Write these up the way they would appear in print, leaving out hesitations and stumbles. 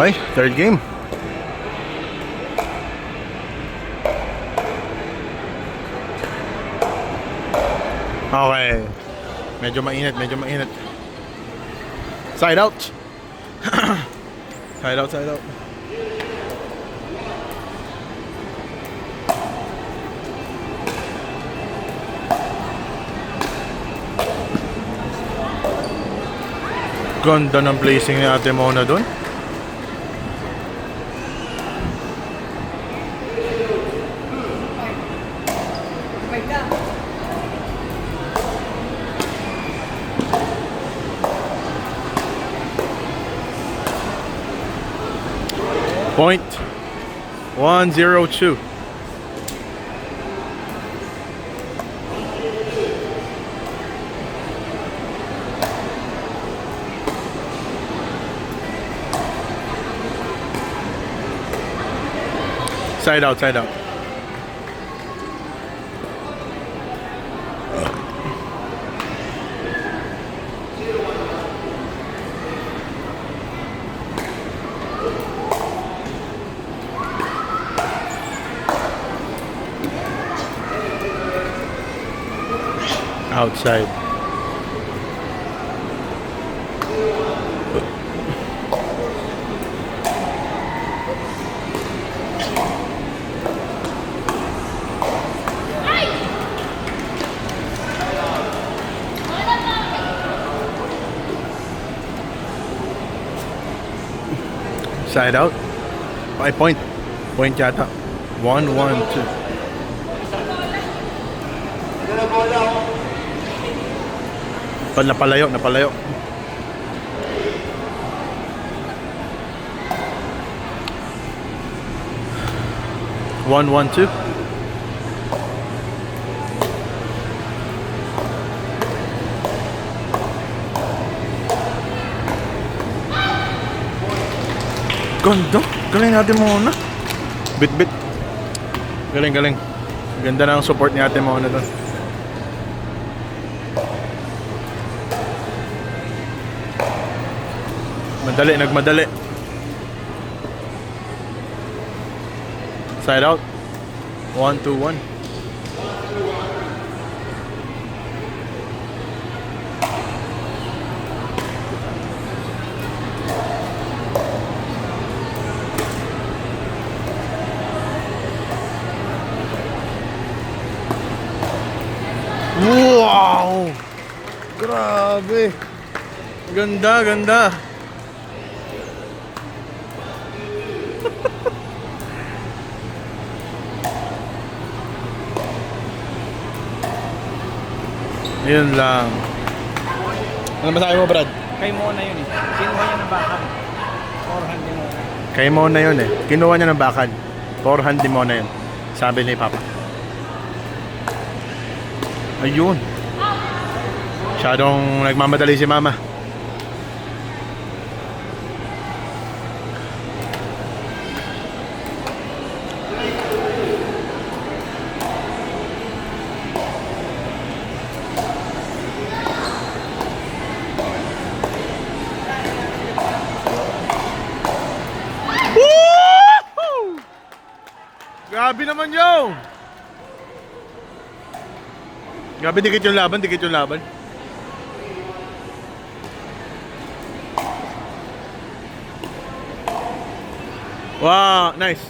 Okay, third game. Okay. Medyo mainit, medyo mainit. Side out. Side out, side out. Ganda ng placing ni Ate Mona doon. Point 102. Side out, side out. Outside. Side out. 5 point. Point yata. 1-1-2. Napalayo, napalayo. One, 1-2. Ganda. Galing natin muna. Bit-bit. Galing, galing. Ganda na ang support ni Ate Mona doon. Madali, nagmadali. Side out. 1-2-1. Wow! Grabe! Ganda, ganda! Yun lang. Ano masabi mo, Brad? Kay Mona yun eh. Kinuha niya ng bakal. Forehand din Mona. Kay Mona yun eh. Kinuha niya ng bakal. Forehand di Mona yun. Sabi ni Papa. Ayun. Masyadong nagmamadali si Mama. Grabe naman yun! Grabe, dikit yung laban, dikit yung laban. Wow, nice.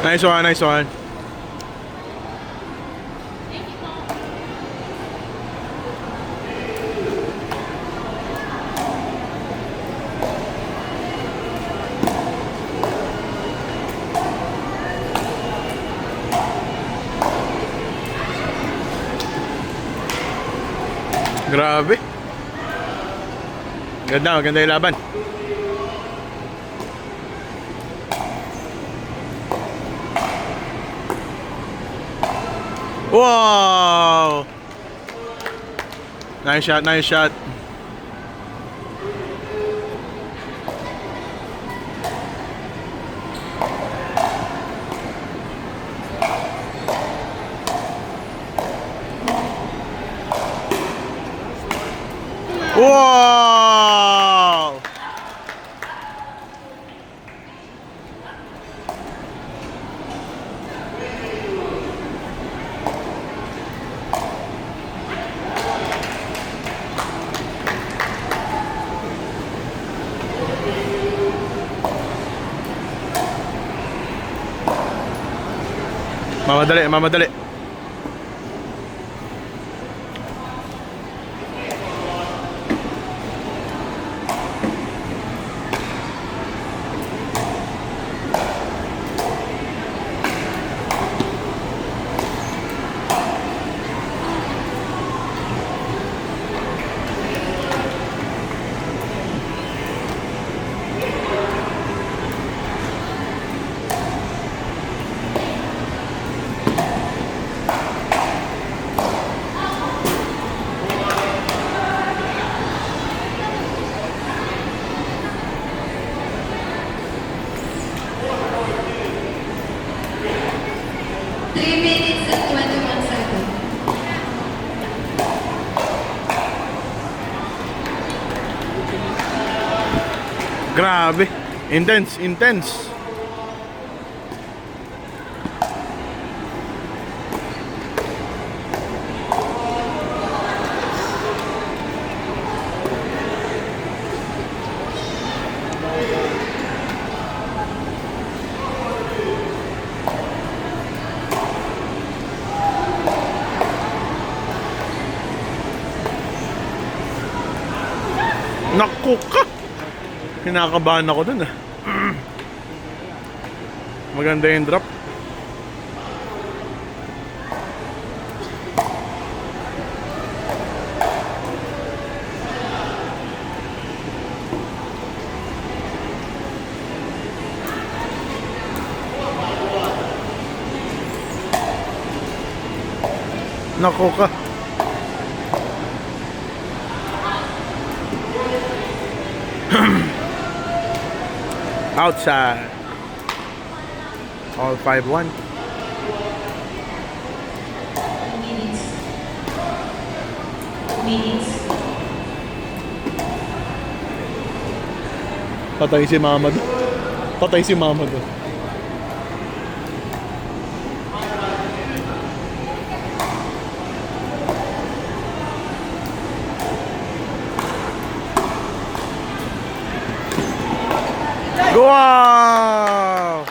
Nice one, nice one. Grabe. Ganda, maganda yung laban. Wow! Nice shot, nice shot. Wow! Mamadali, mamadali. Grabe. Intense, intense. Naku ka! Kinakabahan ako dun ah. Maganda yung drop. Naku ka! Outside. All 5-1. Patay si mama doon. Patay si mama doon. Wow!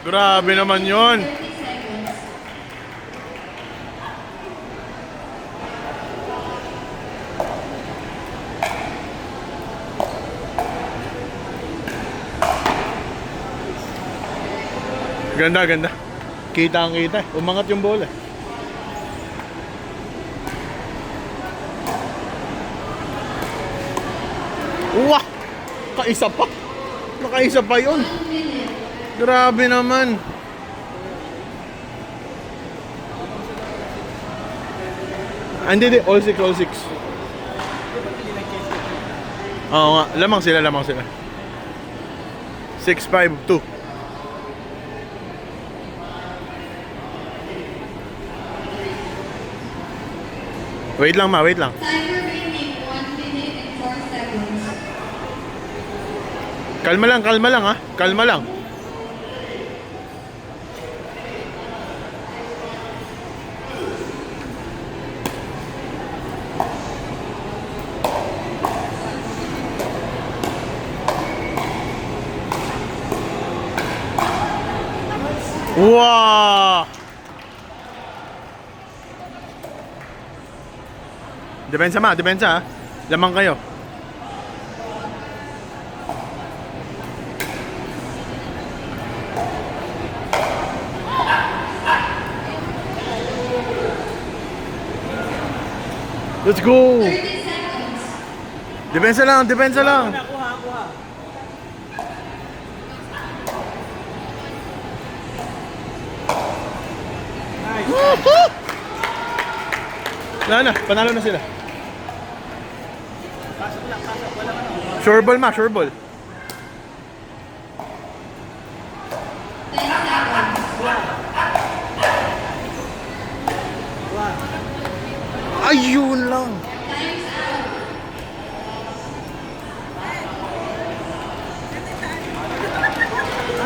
Grabe naman yun. Ganda, ganda. Kita ang kita. Umangat yung bola. Wah! Kaisa pa. Nakaisa pa yun. Grabe naman. Hindi, all six, all six. Oo nga, lamang sila, lamang sila. 6-5-2. Wait lang ma, wait lang. Timer remaining 1 minute and 4 seconds. Kalma lang ha. Kalma lang. Wow! Depensa ma, depensa ha. Lamang kayo. Let's go! 30 seconds. Depensa lang, depensa lang. Kuha, kuha. Nice. Wala na, panalo na sila. Pasok lang, pasok. Wala ka na. Sure ball ma, sure ball. 10 seconds. Kuha. Ayun lang. Time's out.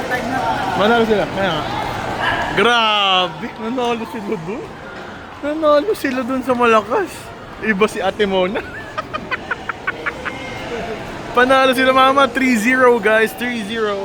Time na. Manalo sila, kaya nga. Grabe, nanalo sila dun. Nanalo sila dun sa malakas. Iba si Ate Mona. Panalo sila mama, 3-0 guys, 3-0.